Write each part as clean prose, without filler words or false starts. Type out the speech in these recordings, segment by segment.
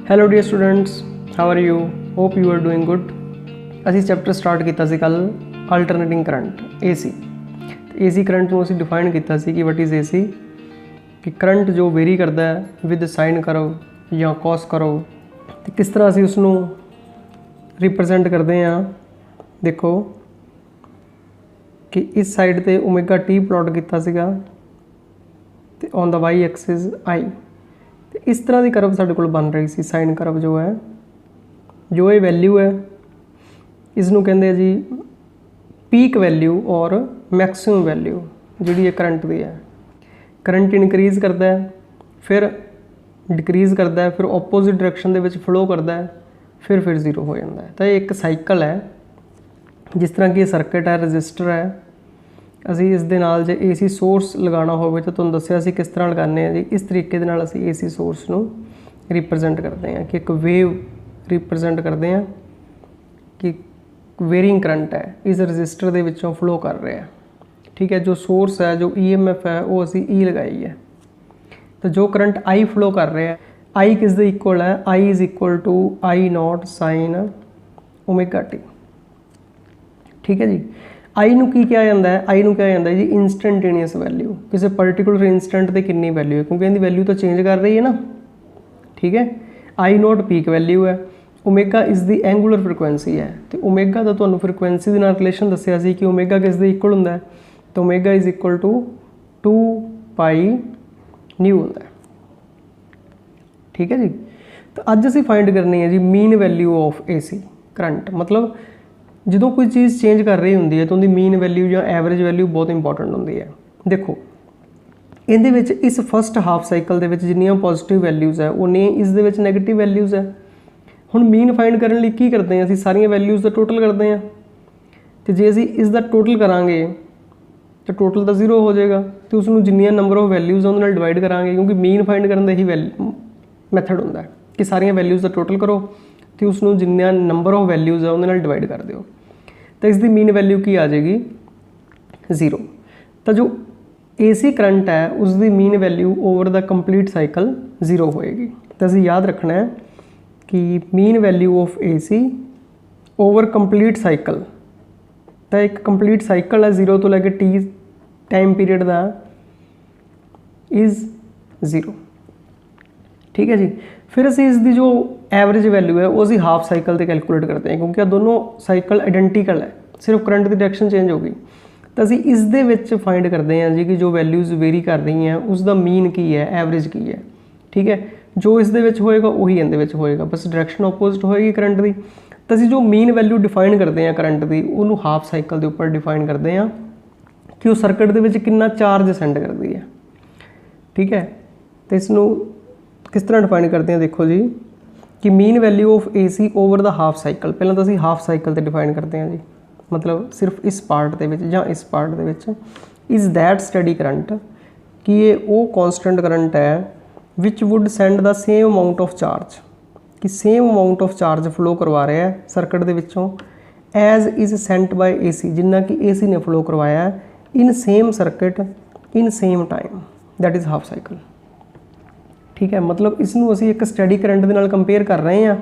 Hello dear students, how are you? Hope you are doing good. ਅਸੀਂ chapter start ਕੀਤਾ ਸੀ ਕੱਲ alternating current AC। AC current ਨੂੰ ਅਸੀਂ ਡਿਫਾਈਨ ਕੀਤਾ ਸੀ ਕਿ ਵਟ ਇਜ਼ AC, ਕਿ ਕਰੰਟ ਜੋ ਵੇਰੀ ਕਰਦਾ ਹੈ ਵਿਦ ਸਾਈਨ ਕਰਵ ਜਾਂ ਕੌਸ ਕਰਵ, ਤੇ ਕਿਸ ਤਰ੍ਹਾਂ ਅਸੀਂ ਉਸ ਨੂੰ ਰਿਪਰੈਜ਼ੈਂਟ ਕਰਦੇ ਹਾਂ। ਦੇਖੋ ਕਿ ਇਸ ਸਾਈਡ ਤੇ ਓਮੇਗਾ टी ਪਲਾਟ ਕੀਤਾ ਸੀਗਾ ਤੇ on the y Axis I, ਤੇ ਇਸ ਤਰ੍ਹਾਂ ਦੀ ਕਰਵ ਸਾਡੇ ਕੋਲ ਬਣ ਰਹੀ ਸੀ। ਸਾਈਨ ਕਰਵ ਜੋ ਹੈ, ਜੋ ਇਹ ਵੈਲਿਊ ਹੈ, ਇਸ ਨੂੰ ਕਹਿੰਦੇ ਆ ਜੀ ਪੀਕ ਵੈਲਿਊ ਔਰ ਮੈਕਸਿਮਮ ਵੈਲਿਊ ਜਿਹੜੀ ਇਹ ਕਰੰਟ ਦੀ ਹੈ। ਕਰੰਟ ਇਨਕਰੀਜ਼ ਕਰਦਾ ਹੈ, ਫਿਰ ਡਿਕਰੀਜ਼ ਕਰਦਾ ਹੈ, ਫਿਰ ਆਪੋਜ਼ਿਟ ਡਾਇਰੈਕਸ਼ਨ ਦੇ ਵਿੱਚ ਫਲੋ ਕਰਦਾ ਹੈ, ਫਿਰ ਜ਼ੀਰੋ ਹੋ ਜਾਂਦਾ ਹੈ। ਤਾਂ ਇਹ ਇੱਕ ਸਾਈਕਲ ਹੈ। ਜਿਸ ਤਰ੍ਹਾਂ ਕਿ ਇਹ ਸਰਕਟ ਹੈ, ਰਜਿਸਟਰ ਹੈ, ਅਸੀਂ ਇਸ ਦੇ ਨਾਲ ਜੇ AC ਸੋਰਸ ਲਗਾਉਣਾ ਹੋਵੇ ਤਾਂ ਤੁਹਾਨੂੰ ਦੱਸਿਆ ਸੀ ਕਿਸ ਤਰ੍ਹਾਂ ਲਗਾਉਂਦੇ ਹਾਂ ਜੀ। ਇਸ ਤਰੀਕੇ ਦੇ ਨਾਲ ਅਸੀਂ AC ਸੋਰਸ ਨੂੰ ਰਿਪਰੈਜ਼ੈਂਟ ਕਰਦੇ ਹਾਂ ਕਿ ਇੱਕ ਵੇਵ ਰਿਪਰੈਜ਼ੈਂਟ ਕਰਦੇ ਹਾਂ ਕਿ ਵੇਰਿੰਗ ਕਰੰਟ ਹੈ, ਇਸ ਰਜਿਸਟਰ ਦੇ ਵਿੱਚੋਂ ਫਲੋ ਕਰ ਰਿਹਾ। ਠੀਕ ਹੈ, ਜੋ ਸੋਰਸ ਹੈ, ਜੋ EMF ਹੈ, ਉਹ ਅਸੀਂ E ਲਗਾਈ ਹੈ। ਤਾਂ ਜੋ ਕਰੰਟ I ਫਲੋ ਕਰ ਰਿਹਾ, I ਕਿਸ ਦੇ ਇਕੁਅਲ ਹੈ? I is equal to I0 sine omega t. ਠੀਕ ਹੈ ਜੀ। I ਨੂੰ ਕੀ ਕਿਹਾ ਜਾਂਦਾ ਹੈ? I ਨੂੰ ਕਿਹਾ ਜਾਂਦਾ ਹੈ ਜੀ ਇੰਸਟੈਂਟੇਨੀਅਸ ਵੈਲਿਊ। ਕਿਸੇ ਪਰਟੀਕੂਲਰ ਇੰਸਟੈਂਟ ਤੇ ਕਿੰਨੀ ਵੈਲਿਊ ਹੈ, ਕਿਉਂਕਿ ਇਹਦੀ ਵੈਲਿਊ ਤਾਂ ਚੇਂਜ ਕਰ ਰਹੀ ਹੈ ਨਾ। ਠੀਕ ਹੈ, I0 ਪੀਕ ਵੈਲਿਊ ਹੈ, ਓਮੇਗਾ ਇਸ ਦੀ ਐਂਗੂਲਰ ਫ੍ਰੀਕੁਐਂਸੀ ਹੈ, ਤੇ ਓਮੇਗਾ ਦਾ ਤੁਹਾਨੂੰ ਫ੍ਰੀਕੁਐਂਸੀ ਦੇ ਨਾਲ ਰਿਲੇਸ਼ਨ ਦੱਸਿਆ ਸੀ ਕਿ ਓਮੇਗਾ ਕਿਸ ਦੇ ਇਕੁਅਲ ਹੁੰਦਾ ਹੈ? ਤਾਂ omega is equal to 2 pi nu ਹੁੰਦਾ ਹੈ। ਠੀਕ ਹੈ ਜੀ। ਤਾਂ ਅੱਜ ਅਸੀਂ ਫਾਈਂਡ ਕਰਨੀ ਹੈ ਜੀ ਮੀਨ ਵੈਲਿਊ ਆਫ AC ਕਰੰਟ। ਮਤਲਬ ਜਦੋਂ ਕੋਈ ਚੀਜ਼ ਚੇਂਜ ਕਰ ਰਹੀ ਹੁੰਦੀ ਹੈ ਤਾਂ ਉਹਦੀ ਮੀਨ ਵੈਲਿਊ ਜਾਂ ਐਵਰੇਜ ਵੈਲਿਊ ਬਹੁਤ ਇੰਪੋਰਟੈਂਟ ਹੁੰਦੀ ਹੈ। ਦੇਖੋ ਇਹਦੇ ਵਿੱਚ ਇਸ ਫਸਟ ਹਾਫ ਸਾਈਕਲ ਦੇ ਵਿੱਚ ਜਿੰਨੀਆਂ ਪੋਜ਼ਿਟਿਵ ਵੈਲਿਊਜ਼ ਹੈ ਉਨੀਆਂ ਇਸ ਦੇ ਵਿੱਚ ਨੈਗੇਟਿਵ ਵੈਲਿਊਜ਼ ਹੈ। ਹੁਣ ਮੀਨ ਫਾਈਂਡ ਕਰਨ ਲਈ ਕੀ ਕਰਦੇ ਹਾਂ? ਅਸੀਂ ਸਾਰੀਆਂ ਵੈਲਿਊਜ਼ ਦਾ ਟੋਟਲ ਕਰਦੇ ਹਾਂ, ਤੇ ਜੇ ਅਸੀਂ ਇਸ ਦਾ ਟੋਟਲ ਕਰਾਂਗੇ ਤਾਂ ਟੋਟਲ ਤਾਂ 0 ਹੋ ਜਾਏਗਾ, ਤੇ ਉਸ ਨੂੰ ਜਿੰਨੀਆਂ ਨੰਬਰ ਆਫ ਵੈਲਿਊਜ਼ ਉਹਦੇ ਨਾਲ ਡਿਵਾਈਡ ਕਰਾਂਗੇ, ਕਿਉਂਕਿ ਮੀਨ ਫਾਈਂਡ ਕਰਨ ਦਾ ਇਹੀ ਮੈਥਡ ਹੁੰਦਾ ਹੈ ਕਿ ਸਾਰੀਆਂ ਵੈਲਿਊਜ਼ ਦਾ ਟੋਟਲ ਕਰੋ ਤੇ ਉਸ ਨੂੰ ਜਿੰਨਾ ਨੰਬਰ ਆਫ ਵੈਲਿਊਜ਼ ਹੈ ਉਹਦੇ ਨਾਲ ਡਿਵਾਈਡ ਕਰ ਦਿਓ, ਤਾਂ ਇਸ ਦੀ ਮੀਨ ਵੈਲਿਊ ਕੀ ਆ ਜਾਏਗੀ? 0। ਤਾਂ ਜੋ AC ਕਰੰਟ ਹੈ ਉਸ ਦੀ ਮੀਨ ਵੈਲਿਊ ਓਵਰ ਦਾ ਕੰਪਲੀਟ ਸਾਈਕਲ 0 ਹੋਏਗੀ। ਤਾਂ ਅਸੀਂ ਯਾਦ ਰੱਖਣਾ ਹੈ ਕਿ mean value of AC over complete cycle, ਤਾਂ ਇੱਕ ਕੰਪਲੀਟ ਸਾਈਕਲ ਹੈ 0 ਤੋਂ ਲੈ ਕੇ T ਟਾਈਮ ਪੀਰੀਅਡ ਦਾ, ਇਜ਼ 0। ਠੀਕ ਹੈ ਜੀ। ਫਿਰ ਅਸੀਂ ਇਸ ਦੀ ਜੋ ਐਵਰੇਜ ਵੈਲਿਊ ਹੈ ਉਹ ਅਸੀਂ ਹਾਫ ਸਾਈਕਲ ਤੇ ਕੈਲਕੂਲੇਟ ਕਰਦੇ ਹਾਂ, ਕਿਉਂਕਿ ਇਹ ਦੋਨੋਂ ਸਾਈਕਲ ਆਇਡੈਂਟੀਕਲ ਹੈ, ਸਿਰਫ ਕਰੰਟ ਦੀ ਡਾਇਰੈਕਸ਼ਨ ਚੇਂਜ ਹੋ ਗਈ। ਤਾਂ ਅਸੀਂ ਇਸ ਦੇ ਵਿੱਚ ਫਾਈਂਡ ਕਰਦੇ ਹਾਂ ਜੀ ਕਿ ਜੋ ਵੈਲਿਊਜ਼ ਵੇਰੀ ਕਰ ਰਹੀਆਂ ਉਸ ਦਾ ਮੀਨ ਕੀ ਹੈ, ਐਵਰੇਜ ਕੀ ਹੈ। ਠੀਕ ਹੈ, ਜੋ ਇਸ ਦੇ ਵਿੱਚ ਹੋਏਗਾ ਉਹੀ ਇਹਦੇ ਵਿੱਚ ਹੋਏਗਾ, ਬਸ ਡਾਇਰੈਕਸ਼ਨ ਆਪੋਜ਼ਿਟ ਹੋਏਗੀ ਕਰੰਟ ਦੀ। ਤਾਂ ਅਸੀਂ ਜੋ ਮੀਨ ਵੈਲਿਊ ਡਿਫਾਈਨ ਕਰਦੇ ਹਾਂ ਕਰੰਟ ਦੀ, ਉਹਨੂੰ ਹਾਫ ਸਾਈਕਲ ਦੇ ਉੱਪਰ ਡਿਫਾਈਨ ਕਰਦੇ ਹਾਂ ਕਿ ਉਹ ਸਰਕਟ ਦੇ ਵਿੱਚ ਕਿੰਨਾ ਚਾਰਜ ਸੈਂਡ ਕਰਦੀ ਹੈ। ਠੀਕ ਹੈ, ਤੇ ਇਸ ਨੂੰ ਕਿਸ ਤਰ੍ਹਾਂ ਡਿਫਾਈਨ ਕਰਦੇ ਹਾਂ? ਦੇਖੋ ਜੀ ਕਿ mean value of AC over ਦਾ ਹਾਫ ਸਾਈਕਲ, ਪਹਿਲਾਂ ਤਾਂ ਅਸੀਂ ਹਾਫ ਸਾਈਕਲ ਤੇ ਡਿਫਾਈਨ ਕਰਦੇ ਹਾਂ ਜੀ, ਮਤਲਬ ਸਿਰਫ ਇਸ ਪਾਰਟ ਦੇ ਵਿੱਚ ਜਾਂ ਇਸ ਪਾਰਟ ਦੇ ਵਿੱਚ। ਇਜ਼ ਦੈਟ ਸਟੱਡੀ ਕਰੰਟ, ਕਿ ਇਹ ਉਹ ਕੌਨਸਟੈਂਟ ਕਰੰਟ ਹੈ ਵਿਚ ਵੁੱਡ ਸੈਂਡ ਦਾ ਸੇਮ ਅਮਾਊਂਟ ਆਫ ਚਾਰਜ, ਕਿ same amount of charge flow ਕਰਵਾ ਰਿਹਾ ਹੈ ਸਰਕਟ ਦੇ ਵਿੱਚੋਂ as is sent by AC, ਜਿੰਨਾ ਕਿ AC ਨੇ ਫਲੋ ਕਰਵਾਇਆ in same circuit in same time, that is half cycle. ਠੀਕ ਹੈ, ਮਤਲਬ ਇਸ ਨੂੰ ਅਸੀਂ ਇੱਕ ਸਟੱਡੀ ਕਰੰਟ ਦੇ ਨਾਲ ਕੰਪੇਅਰ ਕਰ ਰਹੇ ਹਾਂ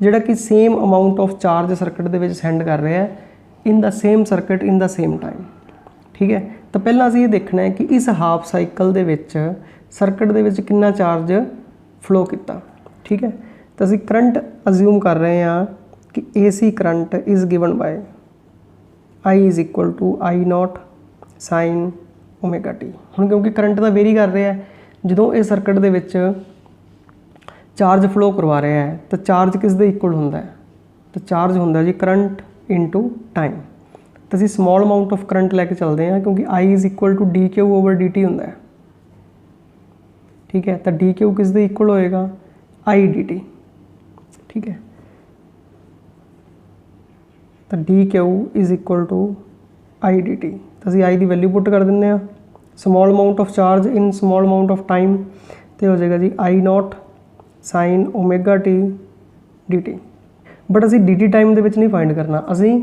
ਜਿਹੜਾ ਕਿ same amount of charge circuit ਦੇ ਵਿੱਚ ਸੈਂਡ ਕਰ ਰਿਹਾ ਹੈ ਇਨ ਦਾ ਸੇਮ ਸਰਕਟ ਇਨ ਦਾ ਸੇਮ ਟਾਈਮ। ਠੀਕ ਹੈ, ਤਾਂ ਪਹਿਲਾਂ ਅਸੀਂ ਇਹ ਦੇਖਣਾ ਹੈ ਕਿ ਇਸ ਹਾਫ ਸਾਈਕਲ ਦੇ ਵਿੱਚ ਸਰਕਟ ਦੇ ਵਿੱਚ ਕਿੰਨਾ ਚਾਰਜ ਫਲੋ ਕੀਤਾ। ਠੀਕ ਹੈ, ਤਾਂ ਅਸੀਂ ਕਰੰਟ ਅਜ਼ਿਊਮ ਕਰ ਰਹੇ ਹਾਂ ਕਿ AC current is given by I is equal to I0 sine omega t. ਹੁਣ ਕਿਉਂਕਿ ਕਰੰਟ ਤਾਂ ਵੇਰੀ ਕਰ ਰਿਹਾ ਹੈ, ਜਦੋਂ ਇਹ ਸਰਕਟ ਦੇ ਵਿੱਚ ਚਾਰਜ ਫਲੋ ਕਰਵਾ ਰਿਹਾ ਹੈ ਤਾਂ ਚਾਰਜ ਕਿਸ ਦੇ ਇਕੁਅਲ ਹੁੰਦਾ ਹੈ? ਤਾਂ ਚਾਰਜ ਹੁੰਦਾ ਜੀ ਕਰੰਟ ਇਨਟੂ ਟਾਈਮ। ਤਾਂ ਅਸੀਂ ਸਮਾਲ ਅਮਾਊਂਟ ਆਫ ਕਰੰਟ ਲੈ ਕੇ ਚੱਲਦੇ ਹਾਂ, ਕਿਉਂਕਿ I is equal to dq over dt ਹੁੰਦਾ ਹੈ। ਠੀਕ ਹੈ, ਤਾਂ dq ਕਿਸ ਦੇ ਇਕੁਅਲ ਹੋਏਗਾ? I dt। ਠੀਕ ਹੈ, ਤਾਂ dq is equal to I dt। ਤਾਂ ਅਸੀਂ I ਦੀ ਵੈਲਿਊ ਪੁੱਟ ਕਰ ਦਿੰਦੇ ਹਾਂ, small amount of charge in small amount of time, ਤੇ ਹੋ ਜਾਏਗਾ ਜੀ I0 sine omega T dt। But ਅਸੀਂ dt ਟਾਈਮ ਦੇ ਵਿੱਚ ਨਹੀਂ ਫਾਈਂਡ ਕਰਨਾ, ਅਸੀਂ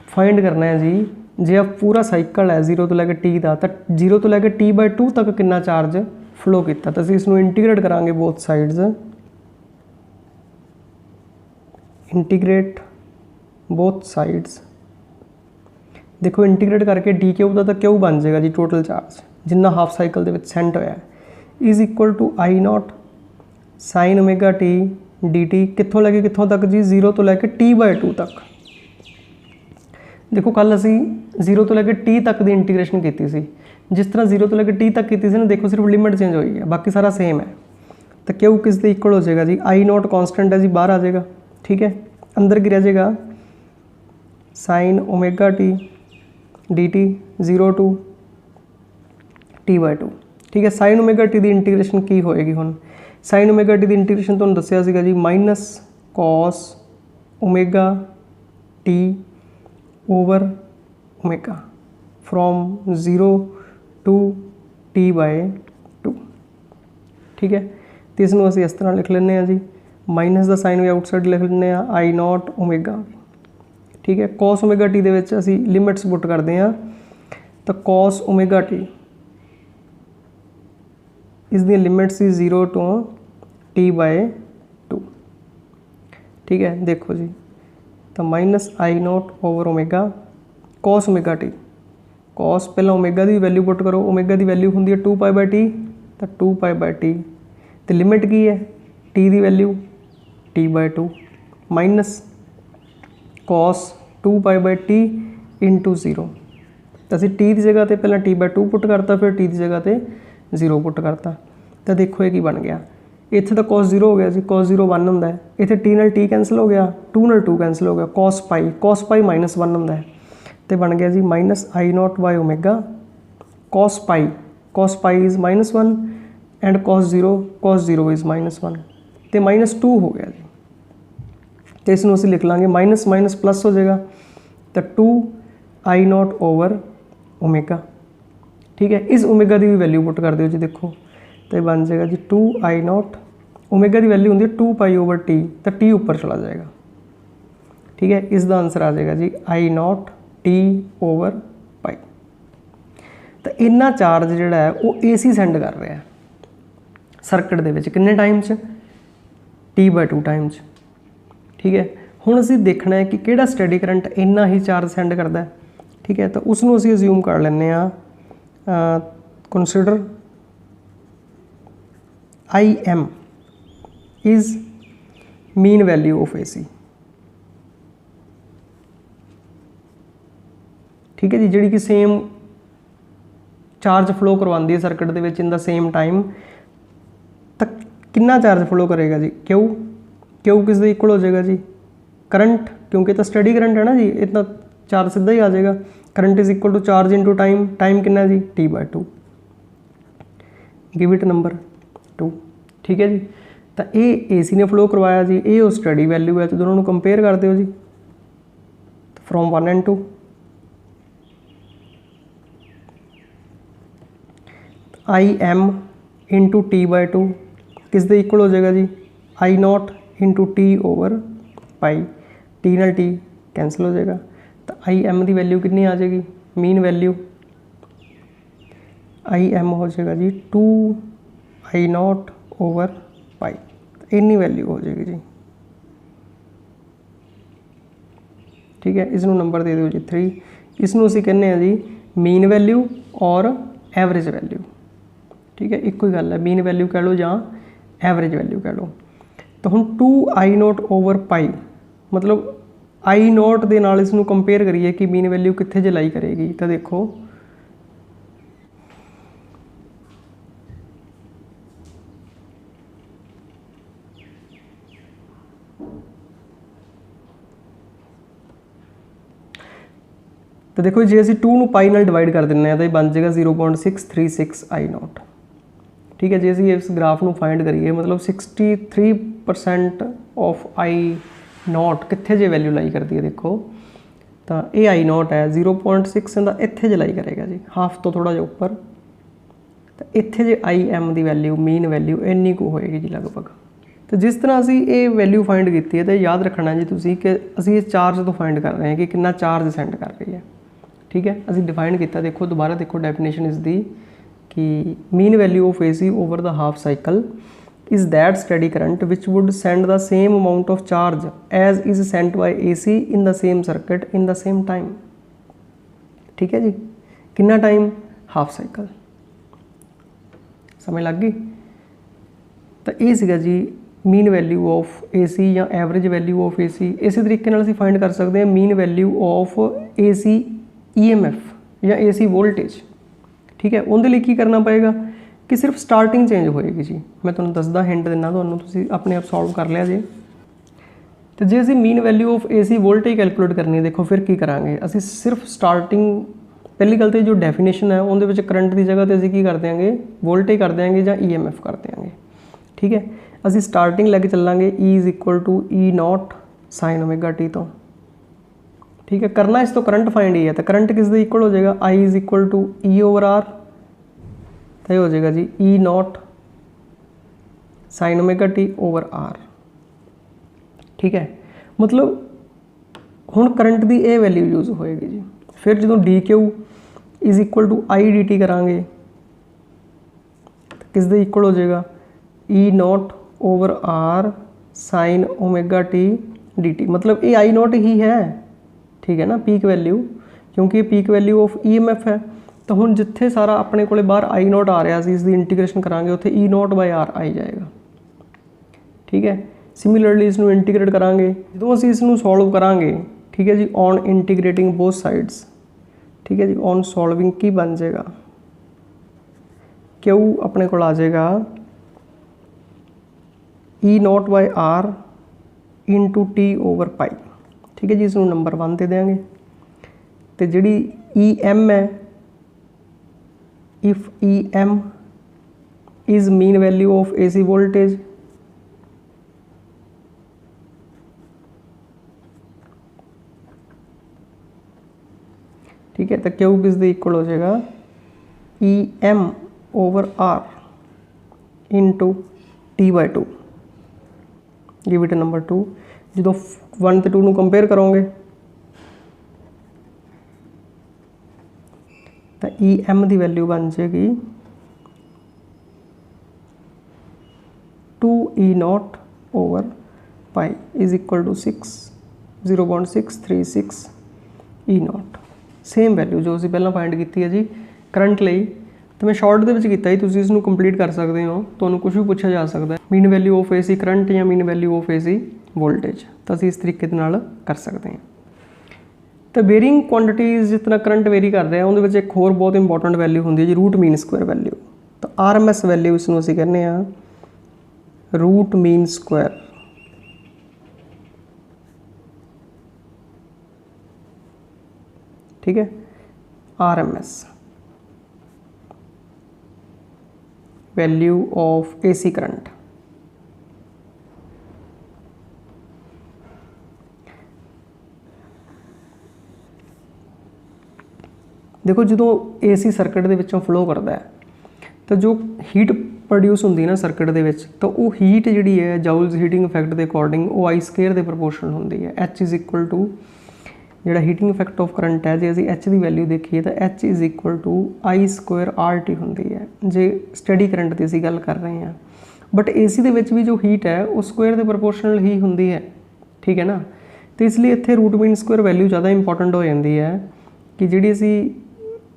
ਫਾਈਂਡ ਕਰਨਾ ਹੈ ਜੀ ਜੇ ਆ ਪੂਰਾ ਸਾਈਕਲ ਹੈ 0 ਤੋਂ ਲੈ ਕੇ T ਦਾ, ਤਾਂ 0 ਤੋਂ ਲੈ ਕੇ T/2 ਤੱਕ ਕਿੰਨਾ ਚਾਰਜ ਫਲੋ ਕੀਤਾ। ਤਾਂ ਅਸੀਂ ਇਸ ਨੂੰ ਇੰਟੀਗ੍ਰੇਟ ਕਰਾਂਗੇ both sides, integrate both sides. देखो इंटीग्रेट करके डी क्यू का तो क्यू बन जाएगा जी टोटल चार्ज जिन्ना हाफ साइकिल के सेंट होया is equal to I not sine omega T D T कितों लैके कितों तक जी 0 तो लैके t/2 तक। देखो कल असी 0 तो लैके t तक की इंटीग्रेशन की सी, जिस तरह 0 तो लैके t तक की सी ना, देखो सिर्फ लिमिट चेंज हुई है बाकी सारा सेम है। तो क्यू किस दे इक्वल हो जाएगा जी आई नॉट कॉन्स्टेंट है जी बाहर आ जाएगा, ठीक है, अंदर की रह जाएगा sine omega T D T 0 to t/2, ठीक है। साइन ओमेगा टी की इंटीग्रेशन की होएगी हुण साइन ओमेगा टी की इंटीग्रेशन तुहानूं दस्सिया सीगा जी minus cos omega T over omega from 0 to t/2, ठीक है। तो इसनूं असीं इस तरह लिख लैंदे जी माइनस का साइन भी आउटसाइड लिख लैंदे आई नॉट ओमेगा, ठीक है। कॉस ओमेगा टी दे विच असीं लिमिट्स पुट करते हैं तो कॉस ओमेगा टी इस दी लिमिट्स 0 to t/2, ठीक है। देखो जी तो minus I not over omega cos omega T, cos पहला ओमेगा की वैल्यू पुट करो, ओमेगा की वैल्यू होंगी 2π/t तो 2π/t तो लिमिट की है टी की value t/2 minus cos 2π/t into 0। तो असीं टी की जगह पर पहला t/2 पुट करता फिर टी की जगह पर 0 पुट करता। तो देखो ये बन गया इत्थे तो कॉस 0 हो गया जी, कॉस 0 1 होंदा है, इत्थे टी नाल टी कैंसल हो गया, 2 नाल 2 कैंसल हो गया, कॉस पाई माइनस 1 होंदा है तो बन गया जी minus I not by omega cos pi is -1 and cos zero is -1 तो -2 हो गया जी। तो इसनूं असीं लिख लांगे माइनस माइनस प्लस हो जाएगा तो 2 आई नॉट ओवर ओमेगा, ठीक है। इस ओमेगा की भी वैल्यू पुट कर दो जी, देखो तो बन जाएगा जी 2 आई नॉट ओमेगा की वैल्यू होंगी 2π/t तो टी ऊपर चला जाएगा, ठीक है। इसका आंसर आ जाएगा जी आई नॉट टी ओवर पाई। तो इन्ना चार्ज जोड़ा है वो AC सेंड कर रहा है सर्किट दे विच किन्ने टाइम च t/2 टाइम च, ठीक है। हुण असीं देखना है कि किहड़ा स्टडी करंट इन्ना ही चार्ज सेंड करता है, ठीक है। तो उसनूं असीं अज्यूम कर लैंदे आ consider IM is mean value of AC, ठीक है जी, जिहड़ी कि सेम चार्ज फ्लो करवाती है circuit they which in the same time. तो कितना चार्ज फ्लो करेगा जी क्यू किस दे इक्वल हो जाएगा जी करंट, क्योंकि तो स्टडी करंट है ना जी, इतना चार्ज सीधा ही आ जाएगा। Current is equal to charge into time, time कितना जी t/2, गिव इट नंबर 2, ठीक है जी। तो ये AC ने फ्लो करवाया जी, ये स्टडी वैल्यू है, तो दोनों को कंपेयर कर दो जी from 1 and 2। IM into t/2 किस दे इक्वल हो जाएगा जी I not into T over pi, T नाल टी कैंसल हो जाएगा। तो IM की वैल्यू कितनी आ जाएगी मीन वैल्यू IM हो जाएगा जी 2 आई नॉट ओवर पाई, इन्नी वैल्यू हो जाएगी जी, ठीक है। इसनों नंबर दे दो जी 3। इसनों असीं कहने हैं जी मीन वैल्यू और एवरेज वैल्यू, ठीक है, एक ही गल है, मीन वैल्यू कह लो या एवरेज वैल्यू कह लो। तो हुण 2 आई नॉट ओवर पाई मतलब आई नॉट दे नाल इसनूं कंपेयर करिए कि मीन वैल्यू कित्थे जे लाई करेगी। तो देखो तो देखो जे असीं 2 नूं पाई नाल डिवाइड कर दिंदे तो बन जाएगा 0.636 आई नॉट, ठीक है। जे असीं इस ग्राफ नूं फाइंड करिए मतलब 63% ऑफ आई नॉट कित्थे जे वैल्यू लाई करती है, देखो तो ये आई नॉट है 0.6 इहदा इत्थे जे लाई करेगा जी, हाफ तो थोड़ा जिहा उपर। तो इत्थे जे IM की वैल्यू मीन वैल्यू इन्नी को होएगी जी लगभग। तो जिस तरह असी ये वैल्यू फाइंड की है तो याद रखना जी तुसीं कि असी इस चार्ज तो फाइंड कर रहे हैं कि कितना चार्ज सेंड कर रही है, ठीक है। असी डिफाइन किया, देखो दोबारा देखो डेफिनेशन इस दी कि mean value of AC over the half cycle is that steady current which would send the same amount of charge as is sent by AC in the same circuit in the same time। ठीक है जी, कितना time, half cycle. समझ लग गई। तो ये सीगा G mean value of AC या एवरेज वैल्यू ऑफ AC। इस तरीके नाल असीं फाइंड कर सकते हैं mean value of AC EMF या AC वोल्टेज। ठीक है, उनके लिए की करना पएगा कि सिर्फ स्टार्टिंग चेंज होएगी जी। मैं तुहानूं दसदा, हिंट दिना तुहानूं, तुसीं अपने आप सॉल्व कर लिया जी। तो जे असीं mean value of AC voltage calculate करनी है, देखो फिर की करांगे असीं सिर्फ स्टार्टिंग, पहली गल तो जो डेफिनेशन है उहदे विच करंट की जगह तो असीं की कर देंगे वोल्टेज कर देंगे या EMF कर देंगे। ठीक है, असीं स्टार्टिंग लैके चलांगे E is equal to E0 sin omega t तो। ठीक है, करना इस तो करंट फाइंड ही है, तो करंट किस दे इक्वल हो जाएगा, I is equal to E/R, तो ये हो जाएगा जी E0 sin omega t over R। ठीक है, मतलब हुण करंट की ये वैल्यू यूज होएगी जी। फिर जो DQ is equal to I dt करांगे, किस दे इक्वल हो जाएगा, E0 over R sin omega t dt, मतलब ये I0 ही है। ठीक है ना, पीक वैल्यू, क्योंकि ये पीक वैल्यू ऑफ EMF है। तो हुण जिथे सारा अपने को बाहर I0 आ रहा सी, इसकी इंटीग्रेशन करांगे उत्थे E0/R आई जाएगा। ठीक है, सिमिलरली इसनू इंटीग्रेट करांगे, जो असीं इसनू सॉल्व करांगे, ठीक है जी, ऑन इंटीग्रेटिंग बोथ साइड्स। ठीक है जी, ऑन सॉल्विंग की बन जाएगा, Q अपने को आ जाएगा E0/R इंटू T ओवर पाई। ठीक है जी, इसनू नंबर 1 दे देंगे। तो जिहड़ी EM है, if EM is mean value of AC voltage, ठीक है, तो Q किस दे इक्वल हो जाएगा, EM over R into T/2। Give it number 2। जो 1 तो 2 नूं कंपेयर करोगे तो EM की वैल्यू बन जाएगी 2E0 over pi is equal to 0.636 E0। Same value जो असीं पहलां फाइंड की है जी करंट लई। तो मैं शॉर्ट दे विच कीता जी, तुसीं इसनूं कंप्लीट कर सकते हो। तुहानूं कुछ भी पूछा जा सकता है, mean value of AC current या mean value of AC voltage, तो असीं इस तरीके दे नाल कर सकते हैं। तो वेरिंग क्वांटिटीज़ जितना करंट वेरी कर रहा है, उहदे विच एक होर बहुत इंपॉर्टेंट वैल्यू होंदी है जी, रूट मीन स्क्वायर वैल्यू। तो RMS वैल्यू इसनूं असीं कहने आ रूट मीन स्क्वायर। ठीक है, RMS value of AC current. देखो जो AC सर्किट दे विचों फ्लो करता है, तो जो हीट प्रोड्यूस होंदी ना सर्किट दे विच, तो वो हीट जिहड़ी है जाउल्स हीटिंग इफैक्ट के अकॉर्डिंग वो I स्केयर के प्रपोर्शनल होंदी है। H इज़ इक्वल टू जिहड़ा हीटिंग इफैक्ट ऑफ करंट है, जे असीं H की वैल्यू देखीए तो H is equal to I square RT होंदी है, जे स्टडी करंट की असीं गल कर रहे हैं। बट AC दे विच भी जो हीट है वो स्क्वायर के प्रपोर्शनल ही होंदी है। ठीक है ना, तो इसलिए इत्थे रूट मीन स्क्वायर वैल्यू ज़्यादा इंपॉर्टेंट हो जाती है कि जिहड़ी असीं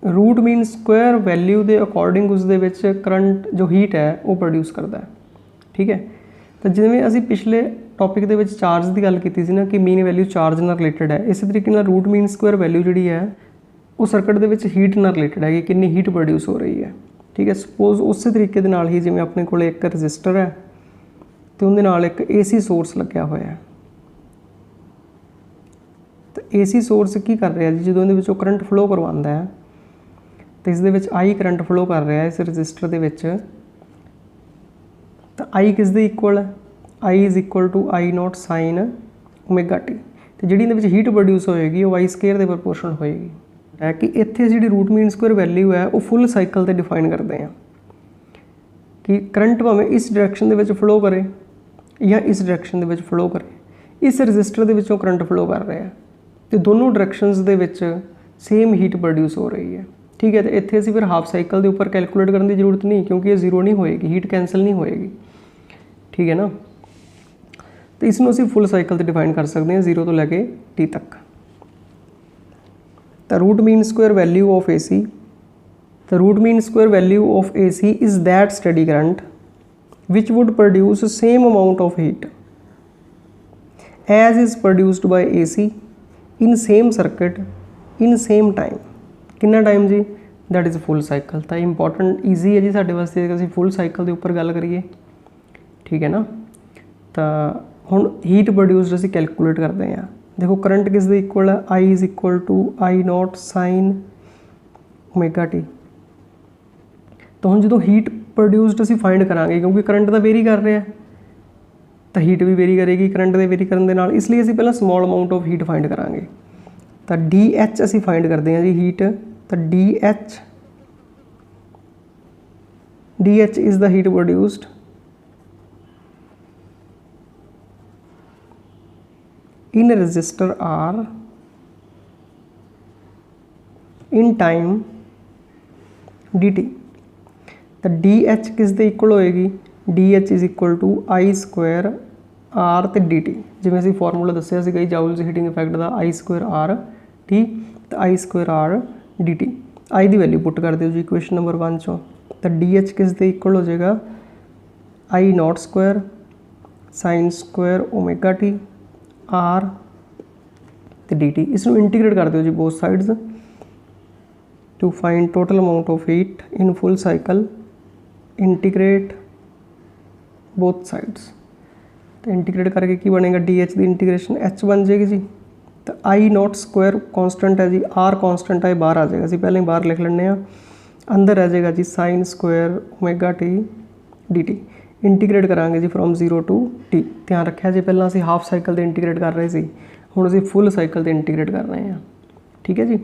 रूट मीन स्क्वायर वैल्यू के अकॉर्डिंग उसदे विच करंट जो हीट है वो प्रोड्यूस करता है। ठीक है, तो जिवें असीं पिछले टॉपिक दे विच चार्ज की गल कीती सी ना कि मीन वैल्यू चार्ज नाल रिलेटेड है, इस तरीके नाल रूट मीन स्क्वायर वैल्यू जिहड़ी है वो सर्किट दे विच हीट नाल रिलेटेड है कि कितनी हीट प्रोड्यूस हो रही है। ठीक है, सपोज उस तरीके दे नाल ही जिवें अपने कोल एक रजिस्टर है तो उहदे नाल एक AC सोर्स लग्या होया है। तो AC सोर्स की कर रहा है जी, जो इहदे विचों करंट फ्लो करवांदा है, तो इस दे विच I करंट फ्लो कर रहा है इस रजिस्टर दे विच। तो I किस दे इक्वल है, I is equal to I0 sin omega t। तो जिहड़ी इहदे विच हीट प्रोड्यूस होएगी वो I स्केयर के प्रपोर्शनल होएगी। है कि इत्थे जिहड़ी रूट मीन स्क्वायर वैल्यू है वो फुल साइकिल ते डिफाइन करते हैं कि करंट भावें इस डायरैक्शन दे विच फ्लो करे या इस डायरैक्शन दे विच फ्लो करे, इस रजिस्टर दे विचों करंट फ्लो कर रहा है, तो दोनों डायरैक्शनस दे विच सेम हीट प्रोड्यूस हो रही है। ठीक है, तो इत्थे असीं फिर हाफ साइकिल के उपर कैलकुलेट करने की जरूरत नहीं, क्योंकि ये जीरो नहीं होएगी, हीट कैंसल नहीं होएगी। ठीक है ना। तो इसनों असीं फुल साइकिल तो डिफाइन कर सकते हैं 0 तो लैके t तक। तो root mean square value of AC, the root mean square value of AC is that steady current which would produce same amount of heat as is produced by AC in same circuit in same time। कितना time जी? That is full cycle. तो important easy है जी साढ़े वास्ते कि full cycle के उपर गल करिए, ठीक है ना। तो हुण हीट प्रोड्यूस्ड असीं कैलकुलेट करते हैं। देखो करंट किस दे इक्वल है? I is equal to I0 sin omega t. तो हम जो हीट प्रोड्यूस्ड असीं फाइंड करांगे, क्योंकि करंट तो वेरी कर रहा है तो हीट भी वेरी करेगी करंट के वेरी करने दे नाल, इसलिए असीं पहलां small amount of heat find करांगे। तो DH असीं फाइंड करते हैं जी हीट। तो DH is the heat produced in resistor R in time dt। तो DH किस दे इक्वल होएगी? DH इज़ equal to I square R ते dt। जिवें असीं फॉर्मूला दस्सिया सीगा जी जाउल्स हीटिंग इफैक्ट दा I स्क्वायर R T, तो I square R dt। I दी वैल्यू पुट कर दिओ जी इक्वेशन नंबर 1 चों। तो DH किस दे इक्वल हो जाएगा? I0 square sine square omega T R ते dt। इसनूं इंटीग्रेट कर दिओ जी both sides to find total amount of heat in full cycle. Integrate both sides. तो इंटीग्रेट करके की बनेगा? DH की इंटीग्रेशन H बन जाएगी जी। तो I0 स्क्वायर कॉन्स्टेंट है जी, R कॉन्स्टेंट है, बाहर आ जाएगा जी, पहले ही बाहर लिख लेने हैं। अंदर आ जाएगा जी sine square omega T dt। Integrate करांगे जी फ्रॉम 0 टू t। ध्यान रखिया जी पहला असीं हाफ साइकिल ते इंटीग्रेट कर रहे सी, हुण असीं फुल साइकिल ते इंटीग्रेट कर रहे हैं, ठीक है जी।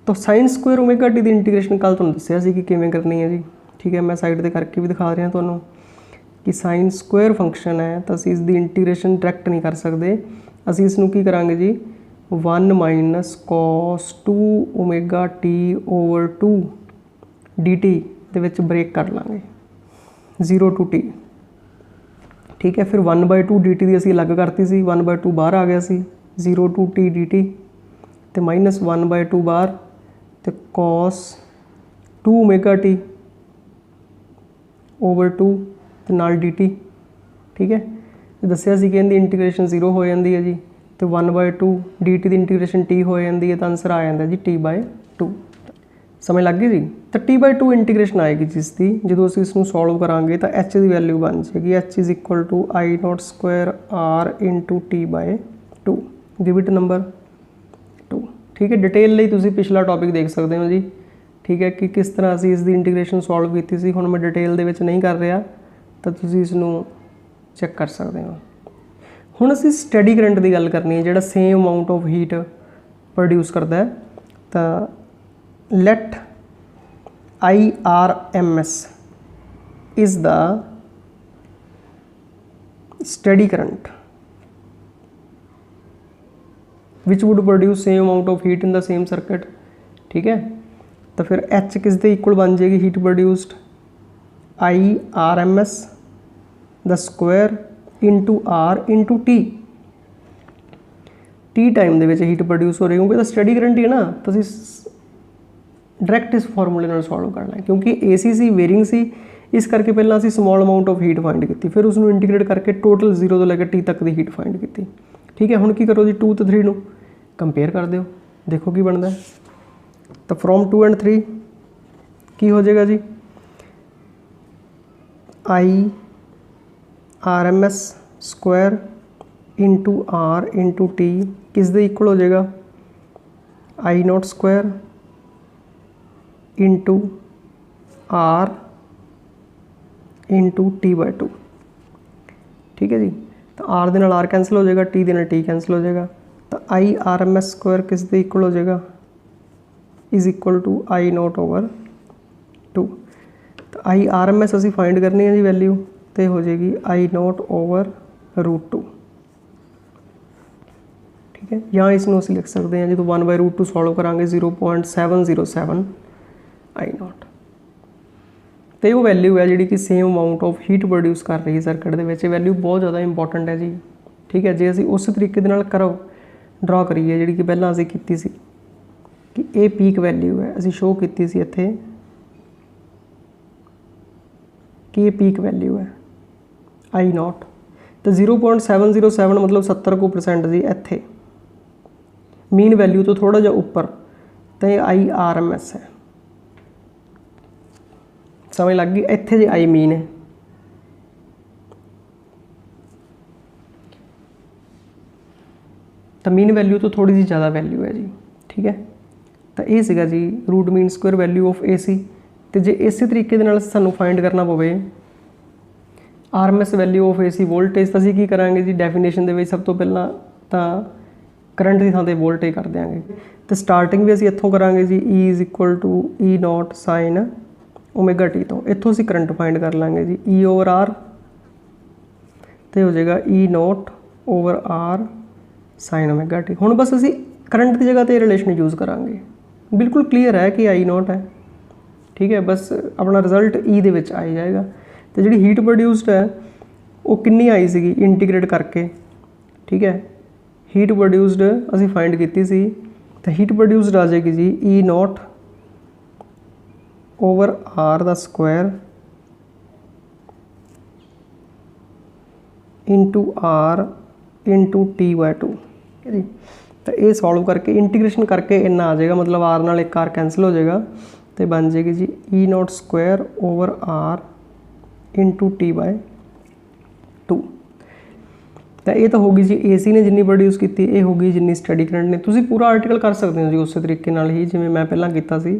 तो साइन स्क्वायर ओमेगा टी की इंटीग्रेशन कल तुहानूं दस्सिया सी कि किवें करनी है जी, ठीक है। मैं साइड ते करके भी दिखा रहा तुहानूं कि साइन स्क्वायर फंक्शन है तो असीं इसकी इंटीग्रेशन डायरैक्ट नहीं कर सकते। असीं इसनूं की करांगे जी 1 minus cos 2 omega T over 2 dt दे विच ब्रेक कर लांगे 0 टू t, ठीक है। फिर 1/2 dt की असीं अलग करती सी, 1/2 बाहर आ गया सी, 0 टू t dt तो माइनस 1/2 बाहर तो कॉस 2 ओमेगा टी ओवर 2 तो नाल dt, ठीक है। दस्सिया सी कि इहदी इंटीग्रेशन 0 हो जाती है जी, तो 1/2 dt की इंटीग्रेशन t हो जाती है, तो आंसर आ जाता जी t/2। समझ लग गई जी। तो t/2 इंटीग्रेशन आएगी जिसकी जो असीं इसनूं सॉल्व करांगे तो h की वैल्यू बन जाएगी h is equal to I0 square R into t/2। Give it number 2, ठीक है। डिटेल लई तुसीं पिछला टॉपिक देख सकते हो जी, ठीक है, कि किस तरह असीं इसकी इंटीग्रेशन सॉल्व की सी। हुण मैं डिटेल दे विच नहीं कर रहा, तो तुसीं इसनूं चैक कर सकते हो। हुण असीं स्टडी करंट की गल करनी है जिहड़ा same amount of heat produce करता है। तो let IRMS is the steady current which would produce same amount of heat in the same circuit, ठीक है। तो फिर H किस दे इक्वल बन जाएगी? Heat produced IRMS the square into R into T। T time they which heat produce हो रही, क्योंकि तो स्टडी करंट ही है ना, तो डायरैक्ट इस फॉर्मूले नाल सॉल्व करना है। क्योंकि AC सी वेरिंग सी, इस करके पहला असीं small amount of heat find की, फिर उसनूं इंटीग्रेट करके टोटल 0 तो लैके T तक की हीट फाइंड की, ठीक है। हुण की करो जी 2 तो 3 नूं कंपेयर कर दिओ, देखो की बनता है। तो फ्रॉम 2 and 3 की हो जाएगा जी IRMS square into R into T किस दे इक्वल हो जाएगा? I0 square into R into t/2, ठीक है जी। तो R दे नाल R कैंसल हो जाएगा, T दे नाल T कैंसल हो जाएगा। तो IRMS स्क्वायर किस दे इक्वल हो जाएगा? Is equal to I0 over 2। तो IRMS असीं फाइंड करनी है जी वैल्यू, तो हो जाएगी I0 ओवर √2, ठीक है। यहाँ इसनूं असीं लिख सकते हैं जो 1/√2 सॉल्व करांगे 0.707 I0, तो वो वैल्यू है जी कि same amount of heat produce कर रही है सर्किट के वैल्यू बहुत ज़्यादा इंपॉर्टेंट है जी। ठीक है, जे असी उस तरीके दे नाल करव ड्रॉ करिए जी कि पहला असी कीती सी कि ये पीक वैल्यू है, असी शो कीती सी इत्थे कि ये पीक वैल्यू है आई नॉट, तो 0.707 मतलब 70% जी इत्थे मीन वैल्यू तो थोड़ा जिहा उपर, तो ये आई RMS है। समझ लग गई, इत्थे जी आई मीन है। तो मीन वैल्यू तो थोड़ी जी ज़्यादा वैल्यू है जी। ठीक है, तो ये सीगा जी root mean square value of AC। तो जे इस तरीके दे नाल सानू फाइंड करना पवे RMS value of AC voltage, तो असीं की करांगे जी डेफिनेशन दे विच सब तो पहला तो करंट की थां ते वोल्टेज कर देंगे। तो स्टार्टिंग भी असीं इत्थों करांगे जी E = E0 sin ω/t तो इत्थों असीं करंट फाइंड कर लांगे जी E/R, तो हो जाएगा E0/R sin ω/t। हुण बस असीं करंट की जगह तो रिलेशन यूज़ करांगे, बिल्कुल क्लीयर है कि I0 है। ठीक है, बस अपना रिजल्ट E दे विच आई जाएगा। तो जी हीट प्रोड्यूस्ड है वो कितनी आई सी इंटीग्रेट करके। ठीक है, हीट प्रोड्यूस्ड असी फाइंड की सी, तो हीट प्रोड्यूस्ड आ जाएगी जी E0/R दा square into R into T/2 जी। तो ये सॉल्व करके इंटीग्रेशन करके इन्ना आ जाएगा, मतलब R नाल एक R कैंसल हो जाएगा, तो बन जाएगी जी E0/R इंटू T/2। तो ये तो होगी जी AC ने जिन्नी प्रोड्यूस की, ये होगी जिन्नी स्टडी करंट ने। तुसीं पूरा आर्टिकल कर सकते हो जी उस तरीके नाल ही जिवें मैं पहला कीता सी,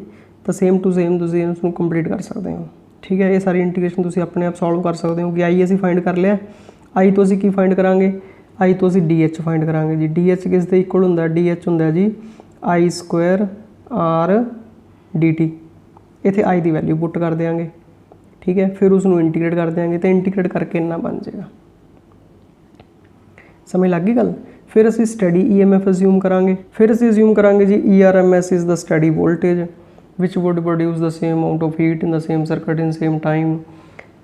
तो सेम टू सेम तुसीं इसनूं कंप्लीट कर सकते हो। ठीक है, ये सारी इंटीग्रेशन तुसीं अपने आप सॉल्व कर सकते हो कि आई असीं फाइंड कर लिया। आई तो असीं की फाइंड करांगे, आई तो असीं DH फाइंड करांगे जी। DH किस दे इक्वल हुंदा, DH हुंदा जी I² R dt। इत्थे आई दी वैल्यू पुट कर देंगे। ठीक है, फिर उसनूं इंटीग्रेट कर देंगे, तो इंटीग्रेट करके इन्ना बन जाएगा। समझ लग गई गल। फिर असीं स्टडी EMF अज्यूम करांगे, फिर असीं अज्यूम करांगे जी ERMS is the study voltage which would produce the same amount of heat in the same circuit in same time.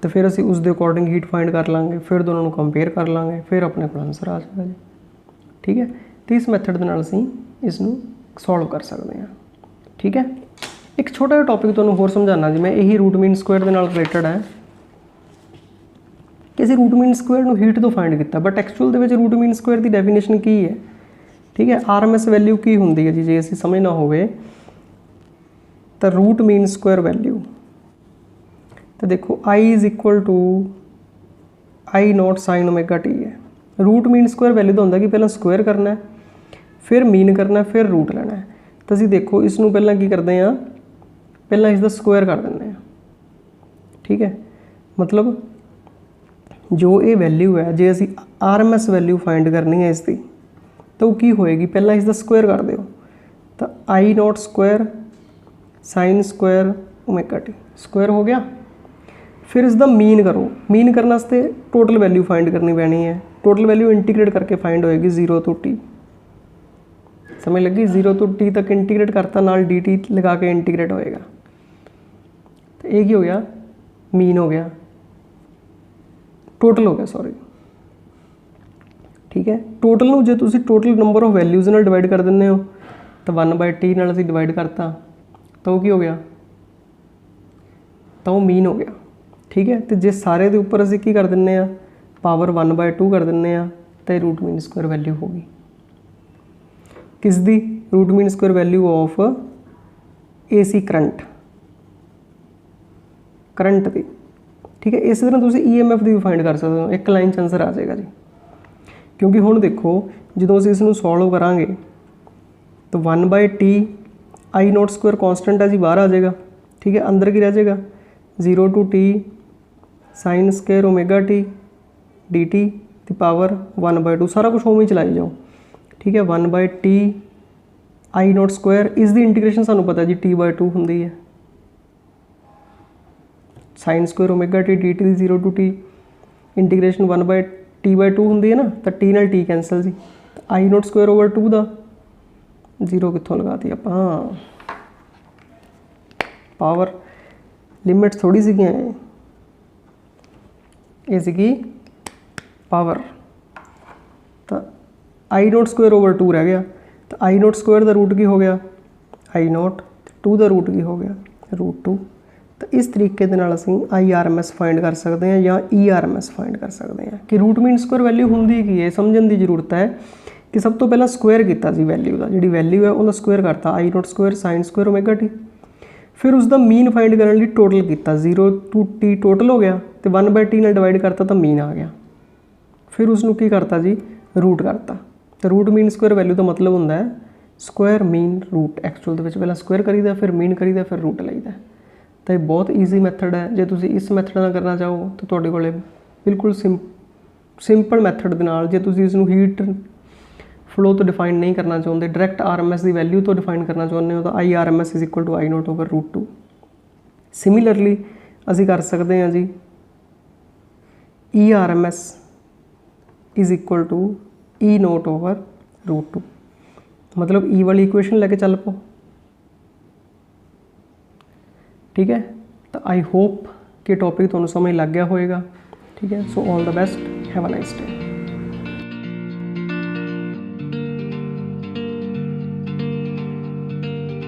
तो फिर असीं उस दे अकॉर्डिंग हीट फाइंड कर लांगे, फिर दोनों कंपेयर कर लांगे, फिर अपने को आंसर आ जाएगा जी। ठीक है, तो इस मैथड दे नाल असीं इसनूं सॉल्व कर सकते हैं। ठीक है, एक छोटा जिहा टॉपिक तुहानूं होर समझाना जी मैं, यही रूट मीन स्क्वायर दे नाल रिलेटेड है कि असीं रूट मीन स्क्वायर नूं हीट तो फाइंड किया, but actual they which route mean square की डेफिनेशन की है। ठीक है, RMS वैल्यू की हुंदी है जी, जे असीं समझना होवे तो रूट मीन स्क्वायर वैल्यू, तो देखो I = I0 sin ω/t है। रूट मीन स्क्वायर वैल्यू तो होंदा कि पहला स्क्वायर करना है, फिर मीन करना है, फिर रूट लेना है। तो असीं देखो इसनूं पहला की करते हैं, पहला इसका स्क्वायर कर देंगे हैं। ठीक है, मतलब जो ये वैल्यू है, जे असीं RMS वैल्यू फाइंड करनी है इसकी, तो वो की होएगी, पहला इसका स्क्वायर कर दो, तो I0² sin² ω/t स्क्वायर हो गया। फिर इसका मीन करो, मीन करने वास्ते टोटल वैल्यू फाइंड करनी पैनी है। टोटल वैल्यू इंटीग्रेट करके फाइंड होएगी 0 to T। समझ लगी, 0 to T तक इंटीग्रेट करता, नाल dt लगा के इंटीग्रेट होएगा। तो एक ही हो गया, मीन हो गया, टोटल हो गया, सॉरी। ठीक है, टोटल नूं जे तुसीं टोटल नंबर ऑफ वैल्यूज़ नाल डिवाइड कर दिंदे हो, तो 1/T नाल असीं डिवाइड करता, तो की हो गया, तो मीन हो गया। ठीक है, तो जे सारे दे उपर असीं की कर दिंदे आ, पावर 1/2 कर दिंदे आ, तो रूट मीन स्क्वायर वैल्यू होगी किस दी, root mean square value of AC current दी। ठीक है, इस तरह तुसीं EMF दी भी फाइंड कर सकते हो, एक लाइन च आंसर आ जाएगा जी। क्योंकि हुण देखो जो असीं इसनूं सॉल्व करांगे तो 1/T I0² कॉन्सटेंट है जी, बाहर आ जाएगा। ठीक है, अंदर की रह जाएगा 0 to T sin² ω/t dt the power 1/2, सारा कुछ होम ही चलाई जाओ। ठीक है, 1/T I0², इस दी इंटीग्रेशन सानू पता है जी T/2 होंदी है, sin² ω/t dt the 0 to T integration 1/T/2 होंदी है ना, तो T नाल T कैंसल जी, I0²/2 दा 0 कित्थों लगाती आपां, पावर ਲਿਮਿਟ ਥੋੜੀ ਸੀਗੀਆਂ ਇਹ ਸੀਗੀ ਪਾਵਰ। ਤਾਂ आई नोट स्क्वायर ओवर 2 रह गया। तो आई नोट स्क्वायर का रूट की हो गया आई नोट, 2 का रूट की हो गया √2। तो इस तरीके के नाल असीं IRMS फाइंड कर सकते हैं या ERMS फाइंड कर सकते हैं कि रूट मीन स्क्वायर वैल्यू हुंदी की है। समझण की जरूरत है कि सब तो पहला स्क्वायर किया वैल्यू का, जी वैल्यू है उनका स्क्वायर करता I not square sine square omega T. फिर उसका मीन फाइंड करने लिए टोटल किया 0 to t टोटल हो गया, तो 1/t ने डिवाइड करता तो मीन आ गया। फिर उसनों की करता जी रूट करता। तो रूट मीन स्क्वायर वैल्यू का मतलब होंदा है स्क्वायर मीन रूट। एक्चुअल दे विच पहला स्क्वायर करीदा फिर मीन करीदा फिर रूट लईदा। तो ये बहुत ईजी मैथड है। जो तुसीं इस मैथड नाल करना चाहो तो तुहाडे कोले बिल्कुल सिंपल मैथड दे नाल, जे तुसीं इसनूं हीट फ्लो तो डिफाइन नहीं करना चाहते, डायरैक्ट RMS की वैल्यू तो डिफाइन करना चाहते हो, तो IRMS is equal to I naught over √2। Similarly असीं कर सकते हैं जी ERMS is equal to E naught over √2। मतलब ई वाली इक्वेशन लेके चल पो। ठीक है, तो आई होप कि टॉपिक तुहानूं समझ लग गया होएगा। ठीक है, so all the best, have a nice day.